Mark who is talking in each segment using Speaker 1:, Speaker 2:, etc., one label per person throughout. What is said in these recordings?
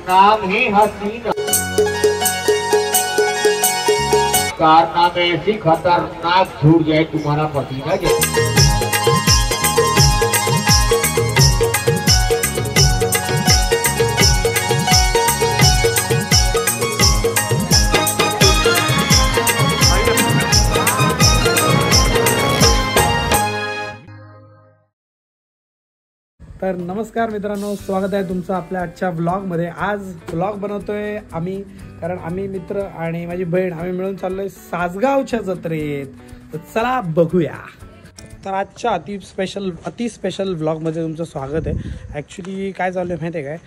Speaker 1: नाम ही हसीना, कारनामे ऐसी खतरनाक छूट जाए तुम्हारा पसीना जाए।
Speaker 2: तर नमस्कार मित्रांनो, स्वागत आहे तुमचं आपल्या आजच्या व्लॉगमध्ये। आज व्लॉग बनवतोय आम्ही, कारण आम्ही मित्र आणि माझी बहीण आम्ही मिळून चाललोय सासगावच्या जत्रेत। तर चला बघूया। तर आजच्या अति स्पेशल व्लॉगमध्ये तुमचं स्वागत आहे। ॲक्च्युली काय चाललं आहे माहिती आहे काय,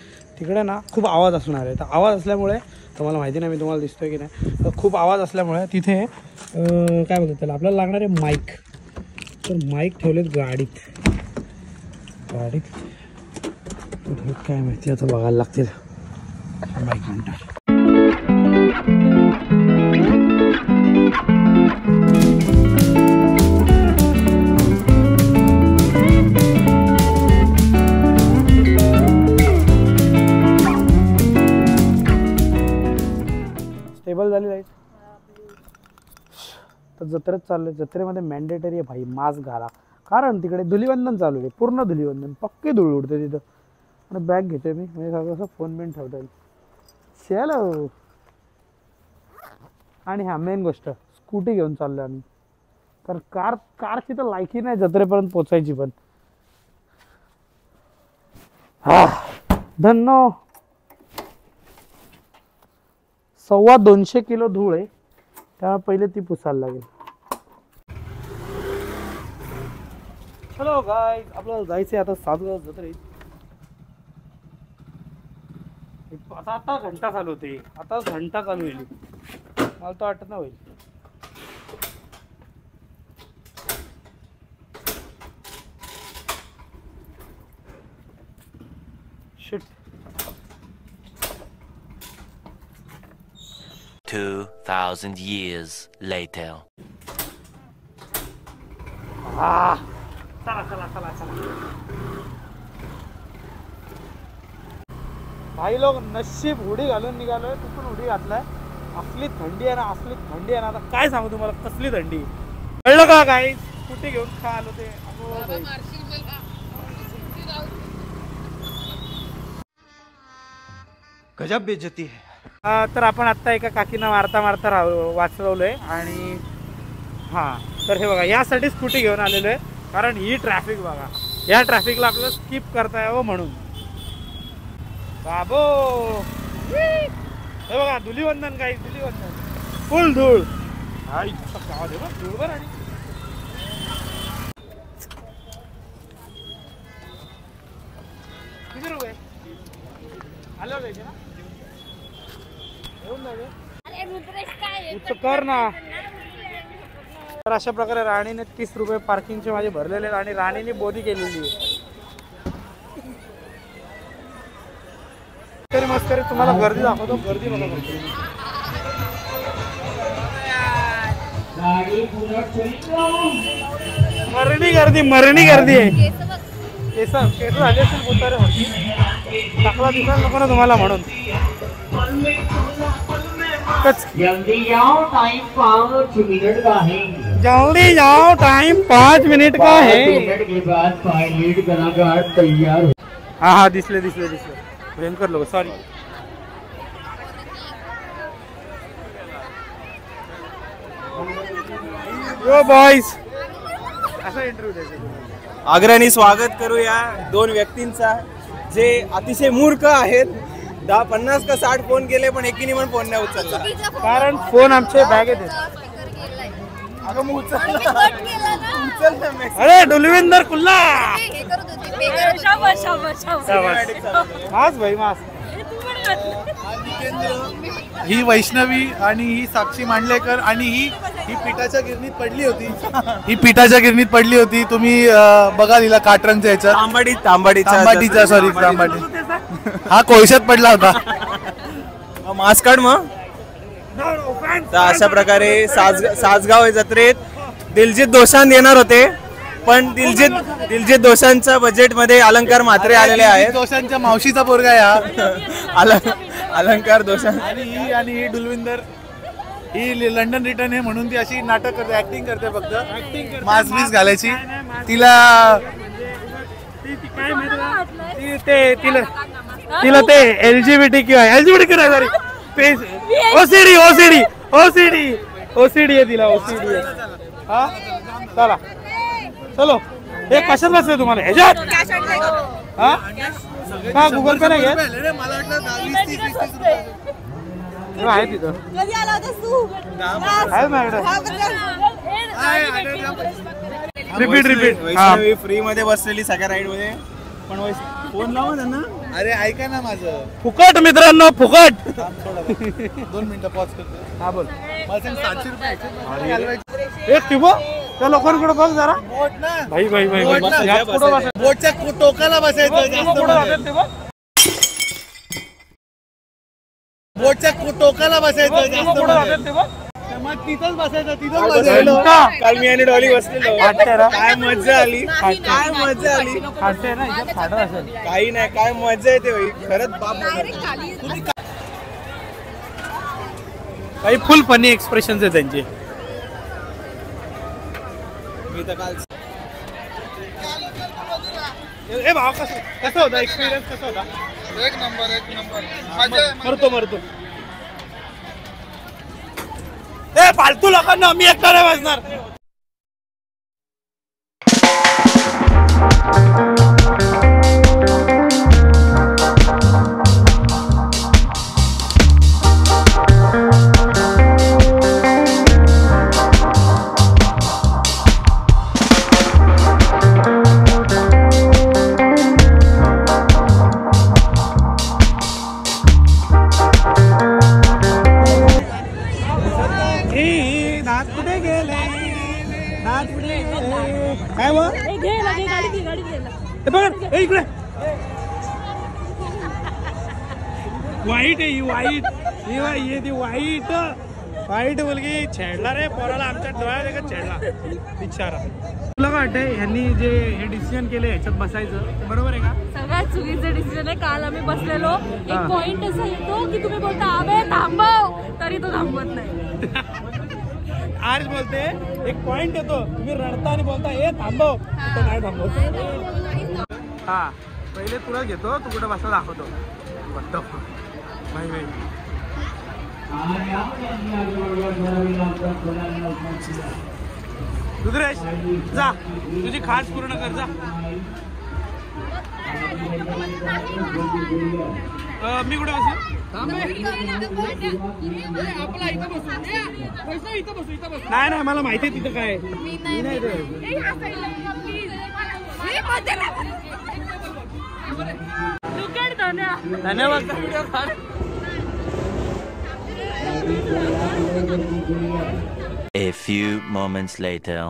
Speaker 2: तिकडे ना खूप आवाज असणार आहे। तर आवाज असल्यामुळे तुम्हाला माहिती नाही, मी तुम्हाला दिसतोय की नाही, तर खूप आवाज असल्यामुळे तिथे काय बोलतात त्याला, आपल्याला लागणार आहे माईक। तर माईक ठेवलेत गाडीत काय माहिती, आता बघायला लागतील माईक म्हणतात। स्टेबल झाली लाईट। तर जत्रेत चाललंय, जत्रेमध्ये मॅन्डेटरी आहे भाई मास्क घाला, कारण तिकडे धुलीवंदन चालू आहे, पूर्ण धुलीवंदन, पक्की धूळ उडते तिथं। आणि बॅग घेतोय मी, म्हणजे सगळं असं फोन बिन ठेवता येईल। चलो, आणि हा मेन गोष्ट, स्कूटी घेऊन चाललोय आम्ही, तर कारची तर लायकी नाही जत्रेपर्यंत पोचायची। पण हा धन्नो 250 किलो धूळ आहे, त्यामुळे पहिले ती पुसायला लागेल। चलो गाइस, आपल्याला जायचंय आता सासगाव जत्रेत। आता घंटा चालू होते, आता घंटा चालू होईल, मला तर वाटत नाही होईल। Shit,
Speaker 3: 2000 years later.
Speaker 2: चला भाई लोग, नशीब हुडी घालून निघालोय, तिथून हुडी घातलाय। असली थंडी आहे ना, असली थंडी आहे ना, आता काय सांगू तुम्हाला, कसली थंडी, कळलं का काय? स्कूटी घेऊन काय आलो ते,
Speaker 4: गजब बेइज्जती है।
Speaker 2: तर आपण आत्ता एका काकींना मारता वाचवलोय, आणि हां, तर हे बघा, यासाठी स्कूटी घेऊन आलेलो आहे, कारण ही ट्रॅफिक बघा, या ट्रॅफिकला आपल्याला स्किप करता यावं म्हणून। बाबो, हे बघा धुलीवंदन, काही धुलीवंदन, फुल धूळ, धूळभर। आणि किती रुपये आलो घ्यायचे ना, येऊन जाऊ कर ना। तर अशा प्रकारे राणीने 30 रुपये पार्किंगचे माझे भरलेले आहेत, आणि राणीने बोनी केलेली आहे। तरी मस्त तरी तुम्हाला गर्दी दाखवतो, गर्दी बघा, मरणी गर्दी आहे। केस झाले असेल बोलतारे होती, टाकला दिसायला नको ना तुम्हाला, म्हणून
Speaker 1: जल्दी जाओ, टाइम 5 मिनट का है।
Speaker 2: जल्दी जाओ, टाइम 5 मिनट का है।
Speaker 1: 5 मिनट के बाद पायलट कलाकार तैयार हो।
Speaker 2: हाँ, दिसले भयंकर लोक, सॉरी। यो बॉयज, असा इंटरव्ह्यू द्यायचा।
Speaker 4: आग्रहाने स्वागत करूया दोन व्यक्तींचा, जे अतिशय मूर्ख आहेत। 50 का 60 फोन केले, पण एकीने पण फोन नाही उचलला,
Speaker 2: कारण फोन आमचे बॅगेत आहेत।
Speaker 4: अगं मग उचलला,
Speaker 2: अरे डुलविंदर कुल्ला, मास भाई मास।
Speaker 5: ही वैष्णवी आणि ही साक्षी मांडलेकर, आणि ही पिठाच्या गिरणीत पडली होती। तुम्ही बघा हिला काटरंगच्या ह्याच्यात, तांबाटीचा सॉरी, हा कोळशात पडला होता।
Speaker 4: मास्क काढ मग। तर अशा प्रकारे सासगाव जत्रेत दिलजीत दोसांझ येणार होते, पण दिलजीत दोसांच्या बजेट मध्ये अलंकार मात्रे आलेले आहेत.
Speaker 5: दोसांच्या मावशीचा पोरगा या
Speaker 4: अलंकार दोसां
Speaker 5: आणि ही डुलविंदर ही लंडन रिटर्न आहे म्हणून ती अशी नाटक करते, ऍक्टिंग करते, फक्त मास्क बीस घालायची. तिला
Speaker 2: तिला ते LGBT सॉरी ओसीडी आहे तिला, ओसीडी आहे. हा चला चलो. हे कशात बसले तुम्हाला ह्याच्यात? हा का गुगल पे नाही आहे?
Speaker 5: मला वाटलं
Speaker 2: आहे तिथं आहे माझ्याकडे. रिपीट
Speaker 4: फ्री मध्ये बसलेली सगळ्या राईड मध्ये. पण फोन लावा त्यांना.
Speaker 5: अरे ऐका ना माझं
Speaker 2: फुकट मित्रांनो, फुकट.
Speaker 5: 2 मिनिटं पॉज करतो.
Speaker 2: हा बोल.
Speaker 5: मला सांग 700 रुपये
Speaker 2: एक टिबो त्या लोकांकडे बघ जरा.
Speaker 5: बोट ना
Speaker 2: भाई भाई भाई
Speaker 5: बोट ना.
Speaker 2: यात कुठं बसायचं?
Speaker 5: बोटच्या टोकाला बसायचं जास्त
Speaker 2: कुठं जातात ते बघ.
Speaker 5: बोटच्या टोकाला बसायचं जास्त
Speaker 2: कुठं जातात ते बघ.
Speaker 5: मग तिथंच बसायचं, तिथंच बसायचं.
Speaker 4: काल मी आणि डॉली बसलेलो.
Speaker 2: वाटतंय ना?
Speaker 4: काय मजा आली, काय मजा आली.
Speaker 2: खाते ना इथे खाडं असेल.
Speaker 4: काही नाही, काय मजा येते भाई खरंच. बाप
Speaker 2: काही फुल फनी एक्सप्रेशन आहे त्यांचे.
Speaker 4: मी तर काल
Speaker 2: ए भाव कसं होता एक्सपिरियन्स, कसा होता?
Speaker 5: एक नंबर
Speaker 2: मरतो ए फालतू लोकांना मी एकटा नाही बसणार. इकडे वाईट आहे ही, वाईट ही ती वाईट मुलगी छेडला रे पोराला, आमच्या डोळ्यात एकच छेडला बिचारा. तुला काय वाटतंय ह्यांनी जे हे डिसिजन केले ह्याच्यात बसायचं ते बरोबर आहे का?
Speaker 6: सगळ्यात चुकीचं डिसिजन आहे. काल आम्ही बसलेलो, एक पॉइंट असा येतो की तुम्ही बोलता आबे थांबव, तरी तो थांबवत नाही.
Speaker 2: आज बोलते एक पॉइंट येतो, तुम्ही रडता आणि बोलता ए थांबव, तो नाही थांबवत. हा पहिले तुला घेतो, तू कुठे बसा दाखवतो. रुद्रेश जा, तुझी खास पूर्ण कर जा. मी कुठे बसू? नाही नाही मला माहिती आहे तिथं काय. धन्यवाद.
Speaker 3: A few moments later.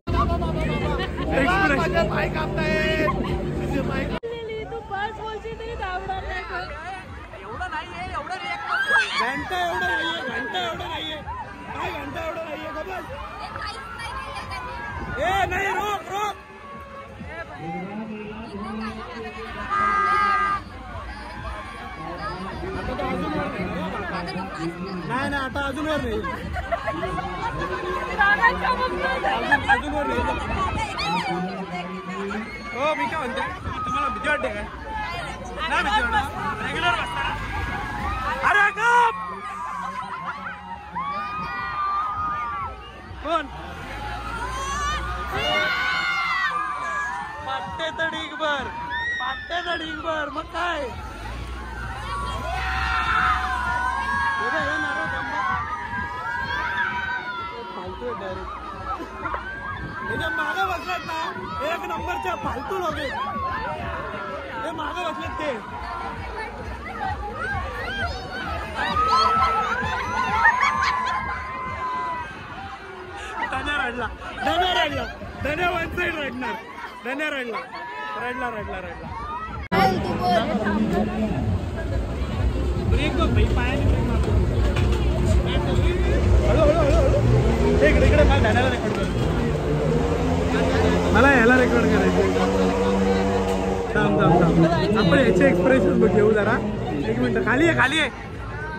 Speaker 2: घंटा एवढं नाहीये काय घंटा एवढं नाहीये खबर. ए नाही रोक नाही आता अजून वर नाही. अजून वर नाही. हो मी काय म्हणते, तुम्हाला भीती वाटते काय? नाही भीती वाटत, रेग्युलर बसता. अरे गप कोण पाट्टे तर ढीगभर मग काय. मागे बसलेत ना एक नंबरच्या फालतू लोक, हे मागे बसलेत ते. धन्या वन साईड रडणार. धन्या रडला. ब्रेक भाई, पायाने ब्रेक मारतो. हळू इकडे मला धन्याला रेकॉर्ड कर. मला ह्याला रेकॉर्ड करायचं. थांब आपण याचे एक्सप्रेशन बघ घेऊ जरा. एक मिनिट. खाली आहे खाली आहे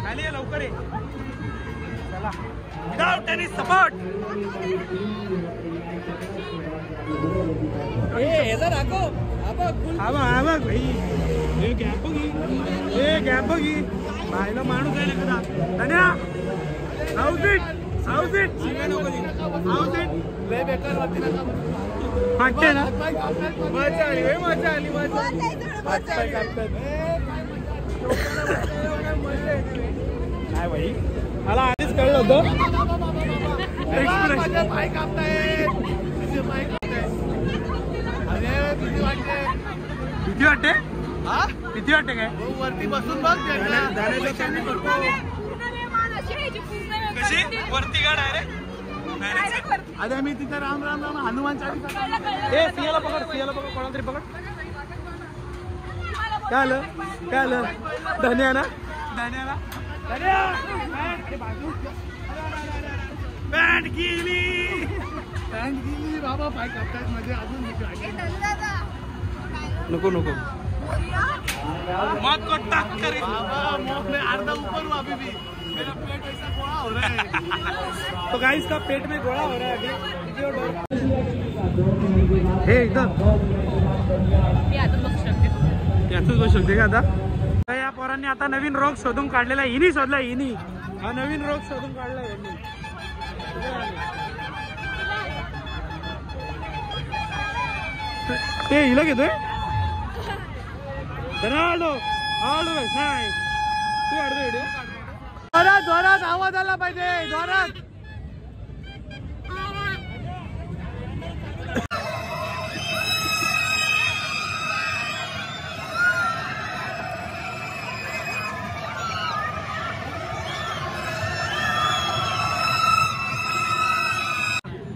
Speaker 2: खाली आहे लवकर आहे. चला विदाउट एनी सपोर्ट. गॅप बघी बायला माणूस आहे ना धन्या. फाटते ना. मजा आली काय भाई मला आधीच कळलं होतं. भीती वाटते भीती वाटते काय.
Speaker 5: वरती बसून बघ
Speaker 2: कशी वरती गाड आहे रे.
Speaker 5: अरे मी तिथे राम राम राम हनुमान चालीसा.
Speaker 2: ए सियाला पकड कोणाला तरी पकड. काय आलं धन्या ना धन्याला पॅन्ट गेली
Speaker 5: बाबा पाय कापतायत माझे अजून
Speaker 2: नको मत को टक कर
Speaker 5: अर्धा ऊपर हुआ अभी भी मेरा पेट ऐसा गोला हो रहा है.
Speaker 2: तो गाइस का पेट में गोला हो रहा है अभी. हे एकदम यातच बसू शकते का आता. या पोरांनी आता नवीन रोग शोधून काढलेला. हिनी शोधला हिनी हा नवीन रोग शोधून काढला यांनी. ते हिला घेतोय नाही तू काढतो व्हिडिओ. जोरात आवाज आला पाहिजे जोरात.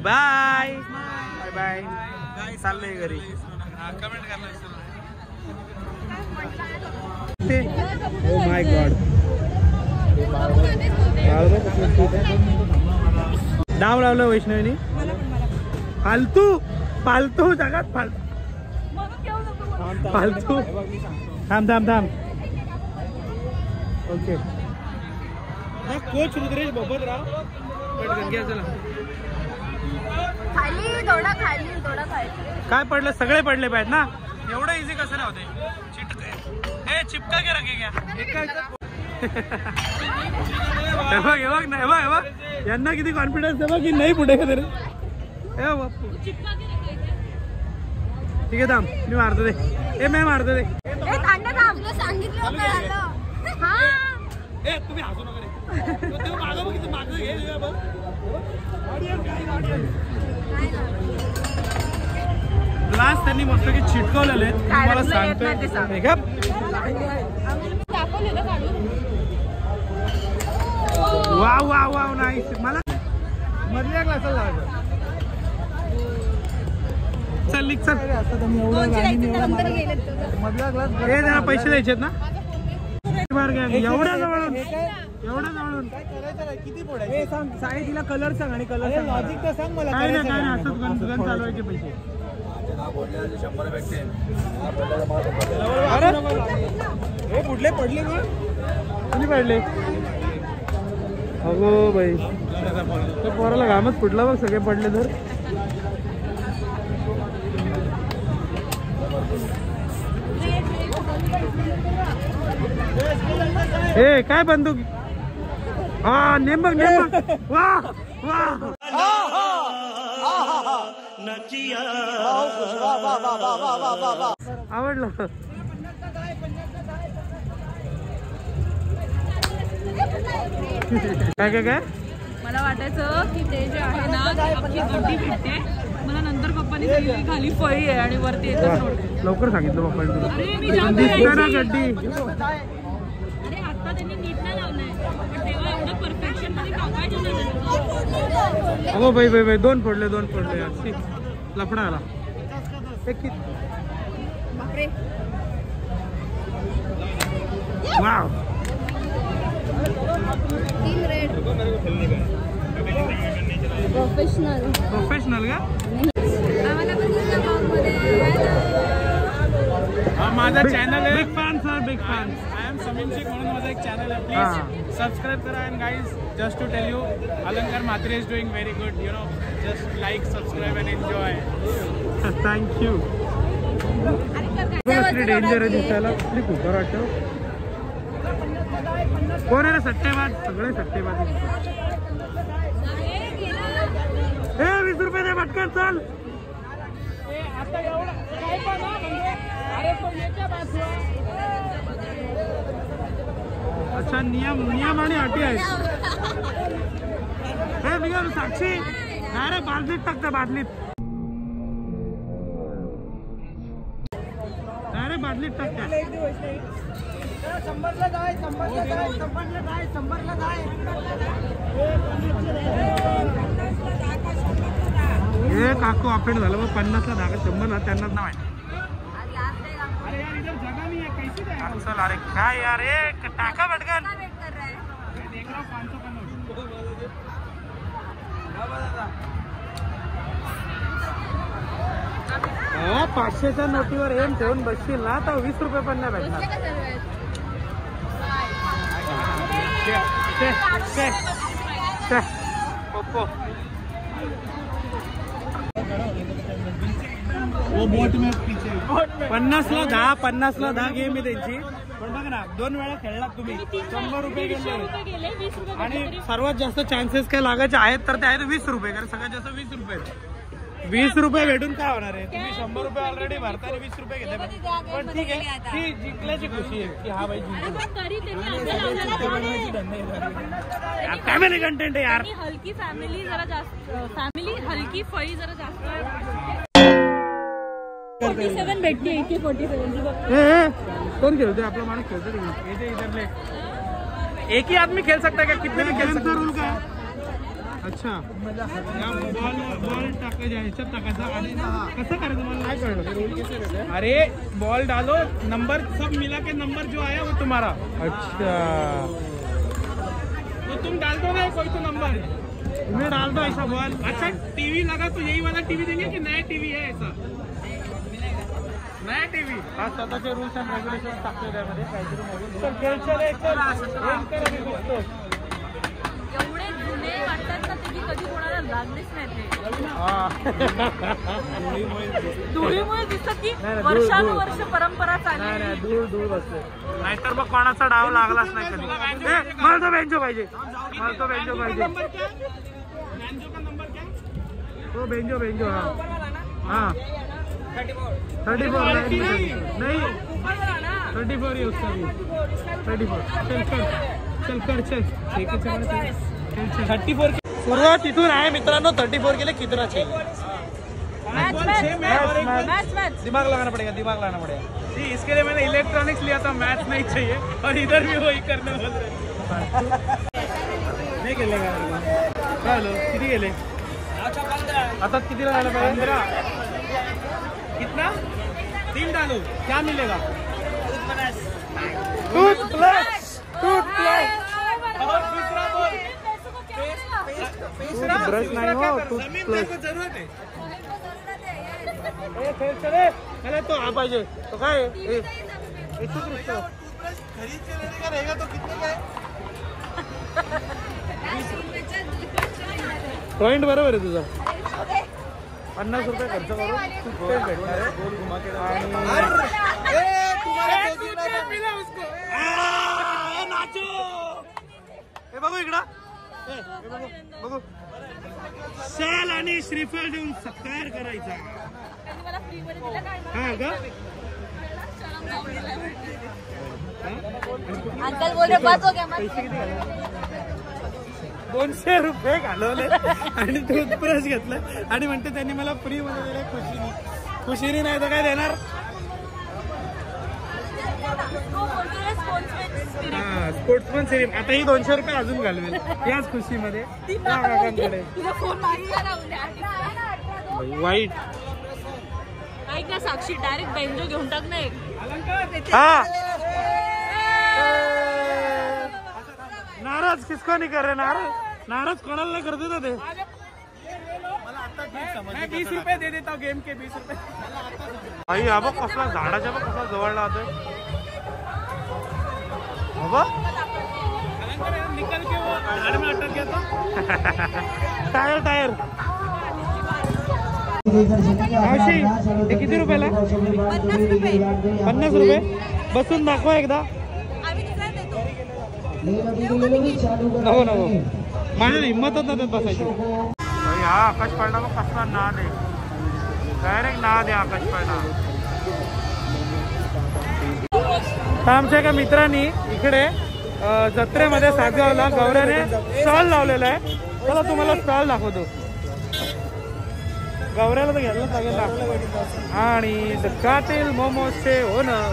Speaker 2: बाय बाय बाय चाललंय घरी. कमेंट करणार. ओ माय गॉड डाव लावलं वैष्णवीनी. फालतू जगात फालतू. थांब ओके. कोच रुद्रेश बबनराव घ्या चला. काय पडलं सगळे पडले पाहिजेत ना. एवढं इझी कसं नव्हते. चिपका के रखे क्या. यांना किती कॉन्फिडन्स आहे बघ की नाही पुढे तरी. बापू ठीक आहे थांब मी मारतो दे. मी मारतो दे. तुम्ही हसू नका मागं घे. ग्लास त्यांनी मस्त की चिटकवलेले मला सांगतोय का. वाव नाही मला मधल्या ग्लासाला लावायचं. चल लिख चल. मधला ग्लास हे जरा पैसे द्यायचेत ना. एवढ्या जवळून
Speaker 5: किती पडायचे सांग.
Speaker 2: तिला कलर सांग आणि कलर सांग.
Speaker 5: लॉजिक तर सांग मला.
Speaker 2: काय नाही असंच गण चालवायचे पैसे. हे कुठले पडले का कुणी पडले. अगो बाई तो पोराला घामच फुटला बघ. सगळे पडले तर. हे काय बंदूक. हा नेमक वाह आवडलं. काय
Speaker 6: मला वाटायचं की ते जे आहे ना अख्खी गड्डी भेटते. मला नंतर पप्पानी सांगितलं खाली फळी आहे आणि वरती एकच रोड आहे.
Speaker 2: लवकर सांगितलं पप्पानी.
Speaker 6: अरे मी गड्डी.
Speaker 7: अरे आता त्यांनी नीट नाही लावलंय पण तेव्हा एवढं परफेक्शन मध्ये कापायचं नाही.
Speaker 2: अगो बाई दोन फोडले लफडा आला. वाव
Speaker 6: प्रोफेशनल
Speaker 2: का.
Speaker 5: हा माझा चॅनल आहे.
Speaker 2: Big fan sir, big fan.
Speaker 5: I am Sameem Shaikh म्हणून माझा एक चॅनल आहे. प्लीज सबस्क्राईब करा. And guys just to tell you Alankar Mhatre is doing very good. You know just like subscribe and enjoy.
Speaker 2: Thank you. Danger आहे दिसायला. खूप बरं वाटतं. कोण आहे रे सट्टेबाज? सगळे सट्टेबाज. हे 20 रुपये दे पटकन चल. अच्छा नियम आणि अटी आहेत. हे निघाल साक्षी डायरेक्ट बादलीत टाकते. बादलीत डायरेक्ट बादलीत टाकते. हे काकू अपडेट झालं मग 50ला धागा 100ला त्यांनाच नाव आहे. चल अरे काय यार हे टाका पटकन. 500च्या नोटीवर एम ठेवून बसशील ना तर 20 रुपये पण नाही भेटणार.
Speaker 5: वो बोट में पीछे
Speaker 2: 50ला 10, 50ला 10 गेम आहे त्यांची. पण बघ ना 2 वेळा खेळलात तुम्ही. 100 रुपये गेले. आणि सर्वात जास्त चान्सेस काय लागायचे आहेत तर ते आहेत 20 रुपये. कारण सगळ्यात जास्त 20 रुपये. 20 रुपये भेटून काय होणार आहे? तुम्ही 100 रुपये ऑलरेडी भरता आणि 20 रुपये घेते. पण ठीक आहे ती जिंकल्याची खुशी आहे की हा बाई फॅमिली कंटेंट आहे यार.
Speaker 6: हलकी फॅमिली जरा जास्त. फॅमिली हलकी फळी जरा जास्त. 47 भेटते. इथे 47.
Speaker 2: कोण खेळतोय? आपला माणूस खेळतो. इधरले एक ही आदमी खेळ सकता है क्या? कितने भी खेल सकता रूल का? अच्छा बॉल टाकायचा ह्याच्यात टाकायचा आणि कसं करायचं मला नाही कळलं. अरे बॉल डालो नंबर सब मिला के नंबर जो आया वो तुम्हारा. अच्छा तो तुम डाल दो ना कोई तो नंबर तुम्हें डाल दो ऐसा बॉल. अच्छा टीवी लगा तो यही वाला टीवी देंगे कि नया टीवी है? ऐसा नया टीवी. हा स्वतःचे रूल्स अँड रेग्युलेशन टाकतोय त्यामध्ये काहीतरी.
Speaker 6: एवढे जुने वाटतात ना ते कधी कोणाला लागलेच नाही ते. धुळीमुळे दिसत की वर्षानुवर्ष परंपरा चालली.
Speaker 2: दूर बसते. नाहीतर मग कोणाचा डाव लागलाच नाही कधी. मला तो बेंचो पाहिजे. मला तो बेंचो पाहिजे. तो बेंचो हा 34 नहीं 34 है उसका भी. 34 चल कर चल 34. सुरुवात तिथून आहे मित्रांनो. 34 के लिए कितना चाहिए?
Speaker 6: मैच
Speaker 2: दिमाग लगाना पड़ेगा. इसके लिए मैंने इलेक्ट्रॉनिक्स लिया था. मैच नहीं चाहिए और इधर भी वही करने वाले. नहीं खेलेगा. चलो किती गेले आता? किती लगाना पड़ेगा? 15. कितना? 3 डालो. क्या मिलेगा? टूथब्रश. और दूसरा बोल. ब्रश नहीं हो टूथब्रश. जरूरत है. चले चले तो आ पाहिजे तो काय
Speaker 5: खरीद के लेने का रहेगा तो कितने का है?
Speaker 2: पॉइंट बरोबर आहे तुझा. 50 रुपये खर्च करून टूथपेस्ट भेटणार आहे. गोल घुमा के हे बघू इकडं. बघू शाल आणि श्रीफळ देऊन सत्कार करायचा. हा का?
Speaker 6: अंकल बोल रहे बस हो गया.
Speaker 2: पैसे किती घालवले? 200 रुपये घालवले आणि टूथब्रश घेतलं आणि म्हणते त्यांनी मला फ्री मध्ये दिले. खुशीनी नाही तर काय देणार. स्पोर्ट्समन सिरीम. आता ही 200 रुपये अजून घालवेल याच खुशीमध्ये. वाईट
Speaker 6: ऐक ना साक्षी डायरेक्ट बेंजो घेऊन टाक ना.
Speaker 2: हा नाराज किसको नहीं कर रहे? नाराज कोणाला नाही करते ना ते.
Speaker 5: मैं 20 रुपए दे देता हूँ गेम के. 20 रुपए
Speaker 2: आई हा बघ कसला झाडाच्या बघ कसला जवळला होतोय बाबा
Speaker 5: निकल के वो झाड़ में अटक गया था।
Speaker 2: टायर टायर मावशी हे किती रुपयाला 50 रुपये बसून दाखवा एकदा नको नको माझ्या हिंमतच नव्हतं बसायची हा आकाश पडला मग कसला नाद आहे डायरेक्ट नाद आहे आकाश पडला आमच्या एका मित्रांनी इकडे जत्रेमध्ये सासगावला गौऱ्याने स्टॉल लावलेला आहे चला तुम्हाला स्टॉल दाखवतो गौऱ्याला तर घ्यायला लागेल ना आणि दक्कातील मोमोजचे owner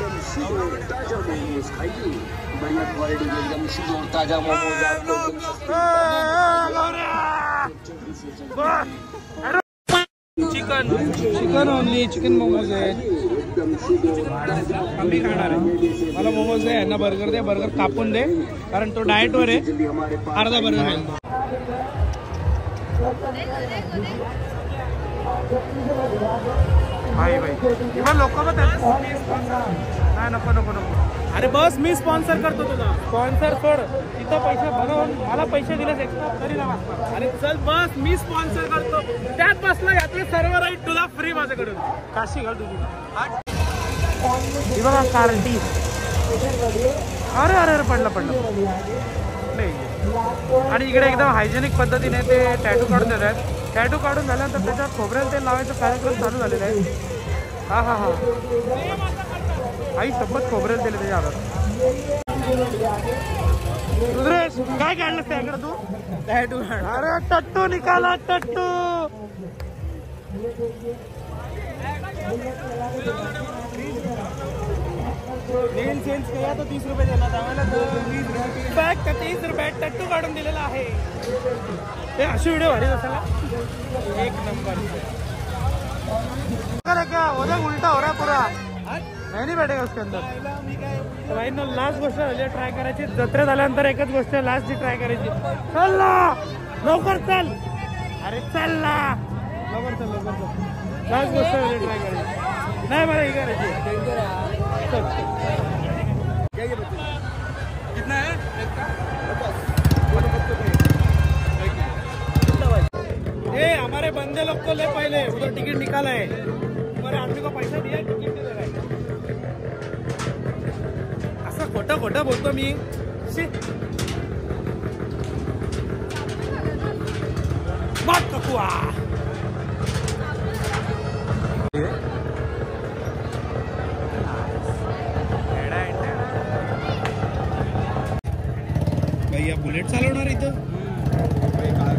Speaker 2: chicken chicken only chicken momos आहेत आम्ही खाणार आहे मला मोमोज दे यांना बर्गर दे बर्गर कापून दे कारण तो डाएटवर आहे अर्धा बर्गर आहे भाई भाई इवन लोक मग नाही नको नको नको
Speaker 5: अरे बस मी स्पॉन्सर करतो तुला
Speaker 2: स्पॉन्सर सोड तिथं पैसे बनवून मला पैसे दिलेस एक्स्ट्रा तरी ना
Speaker 5: अरे चल बस मी स्पॉन्सर करतो त्यात बसला यातले सर्व राईट तुला फ्री माझ्याकडून
Speaker 2: काशी घाल तुझी बघा कार्टी अरे अरे अरे पडलं पडलं नाही आणि इकडे एकदम हायजेनिक पद्धतीने ते टॅटू काढून देत आहेत टॅटू काढून झाल्यानंतर त्याच्यात खोबऱ्याला तेल लावायचं कार्यक्रम चालू झालेला आहे हा हा हा आई शपथ खोबऱ्याला तेल त्याच्या हातात रुद्रेश काय काढलं त्याकडे तू टॅटू अरे टट्टू निकाला टट्टू
Speaker 5: नेल चेंज केला तर 30 रुपये देणार आम्हाला
Speaker 2: 30 रुपये टट्टू काढून दिलेला आहे ते अशी व्हिडिओ भारी असायला एक नंबर क्या उधर उल्टा हो रहा है पूरा नहीं बैठेगा उसके अंदर तो भाई ना लास्ट गोष्ट झाली ट्राय करायची जत्रेत आल्यानंतर एकच गोष्ट लास्ट जी ट्राय करायची चल ना लवकर चल अरे चल ना लवकर चल लास्ट गोष्ट झाली ट्राय करायची नाही मला ही करायची
Speaker 5: कितना है
Speaker 2: ए हमारे बंदे लोग को ले पहले उधर टिकट निकाला है हमारे आदमी को पैसा दिया टिकट नहीं दे रहा है असं खोटं खोटं बोलतो मी मत ककुआ भैया बुलेट चालवणार इथं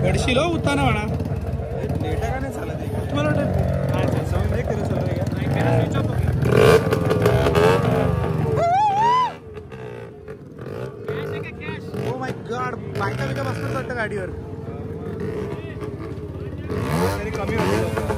Speaker 2: पडशील हो उताना म्हणा
Speaker 5: डेटा का नाही चालत आहे
Speaker 2: तुम्हाला वाटत
Speaker 5: समज नाही करत चालू आहे का
Speaker 2: नाही मेरा स्विच ऑफ हो गया ओ माय गॉड बायका बिका बसतात वाटतं गाडीवर
Speaker 5: तरी कमी होते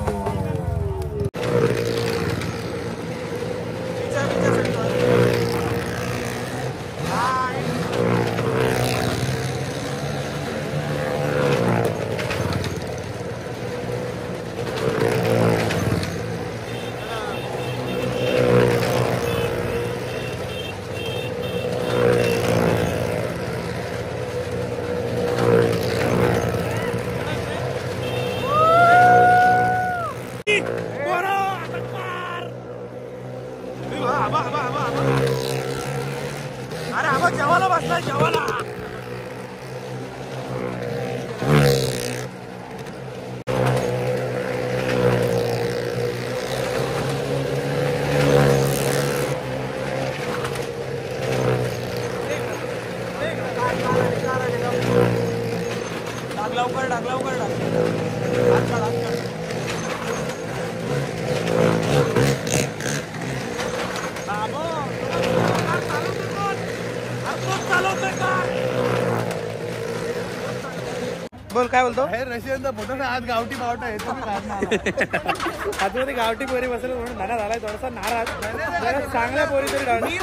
Speaker 2: अरे आबा जेवायला बसलाय जेवायला बोल काय बोलतो
Speaker 5: रशियनचा फोटो आज गावठी पावटा येतो
Speaker 2: आतमध्ये गावठी पोरी बसले म्हणून नाना झालाय थोडासा नाराज जरा चांगल्या पोरी तरी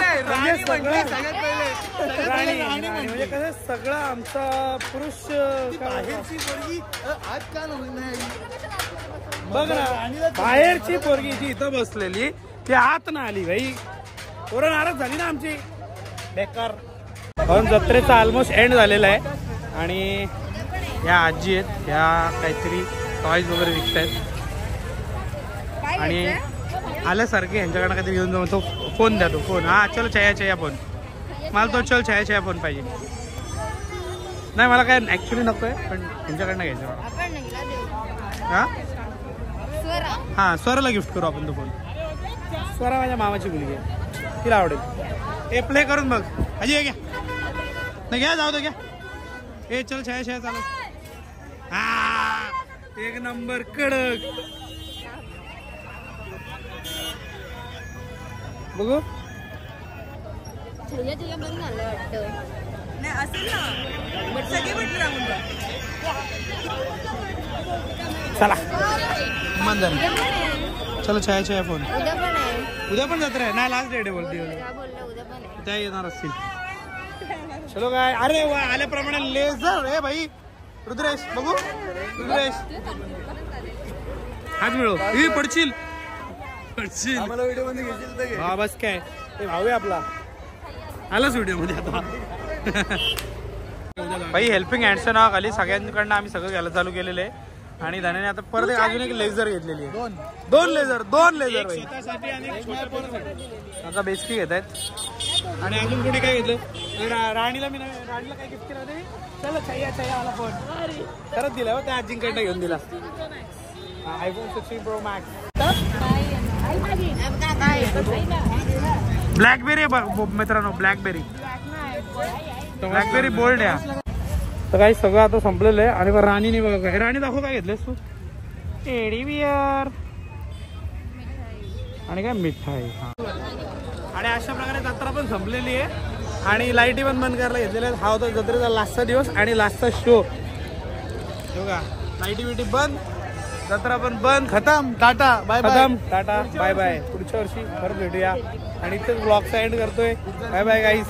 Speaker 2: म्हणजे कसं सगळं आमचा पुरुष
Speaker 5: आज का नाही
Speaker 2: बघ ना बाहेरची पोरगी जी इथं बसलेली ती आत ना आली भाई. पोरं नाराज झाली ना आमची बेकार. पण जत्रेचा ऑलमोस्ट एंड झालेला आहे आणि या आजी आहेत ह्या काहीतरी टॉयज वगैरे विकतायत आणि आल्यासारखे यांच्याकडनं काहीतरी घेऊन जाऊन तो फोन द्या. तो फोन हा चल छाया फोन मला तो चल छाया फोन पाहिजे. नाही मला काय ऍक्च्युली नको आहे पण यांच्याकडनं घ्यायचं मला. हा हा स्वराला गिफ्ट करू आपण तो फोन. स्वरा माझ्या मामाची मुलगी आहे तिला आवडेल. ए प्ले करून बघ अजी घ्या नाही घ्या जाऊ दे घ्या. ए चल छाया चालू. हा एक नंबर कडक. बघू चला मन झालं. चलो छाया फोन उद्या पण जत्रा आहे ना. लास्ट डेट आहे बोलते त्या येणार असतील. चलो काय अरे वा आल्याप्रमाणे लेझर हे भाई. रुद्रेश बघू रुद्रेश हात मिळव ही पडशील व्हिडिओ मध्ये घेशील. हा बस काय ते भाऊ आहे आपला आलाच व्हिडिओ मध्ये आता. भाई हेल्पिंग हँडच्या नावाखाली सगळ्यांकडनं आम्ही सगळं घ्यायला चालू केलेलं आहे आणि धन्याने आता परत अजून एक लेझर घेतलेली आहे. दोन लेझर आता बेसकी घेत आहेत. आणि अजून कुठे काय घेतलं राणीला राणीला काय गिफ्ट केलं. चला छाया मला फोन खरंच दिला त्या आजींकडनं घेऊन दिला. आयफोन 16 प्रो मॅक्स ब्लॅकबेरी मित्रांनो. ब्लॅकबेरी बोल्ड आहे. तर काही सगळं आता संपलेलं आहे आणि राणीने बघा काय. राणी दाखव काय घेतलेस तू. टेडी बियर आणि काय मिठाई. हा आणि अशा प्रकारे जत्रा पण संपलेली आहे आणि लाईटी पण बंद करायला घेतलेल्या आहेत. हा होता जत्रेचा लास्टचा दिवस आणि लास्टचा शो. बघा लाईटी बिटी बंद जत्रा पण बंद. खतम टाटा बाय खतम टाटा बाय बाय. पुढच्या वर्षी परत भेटूया आणि इथेच ब्लॉगचा एंड करतोय. बाय बाय गाईस.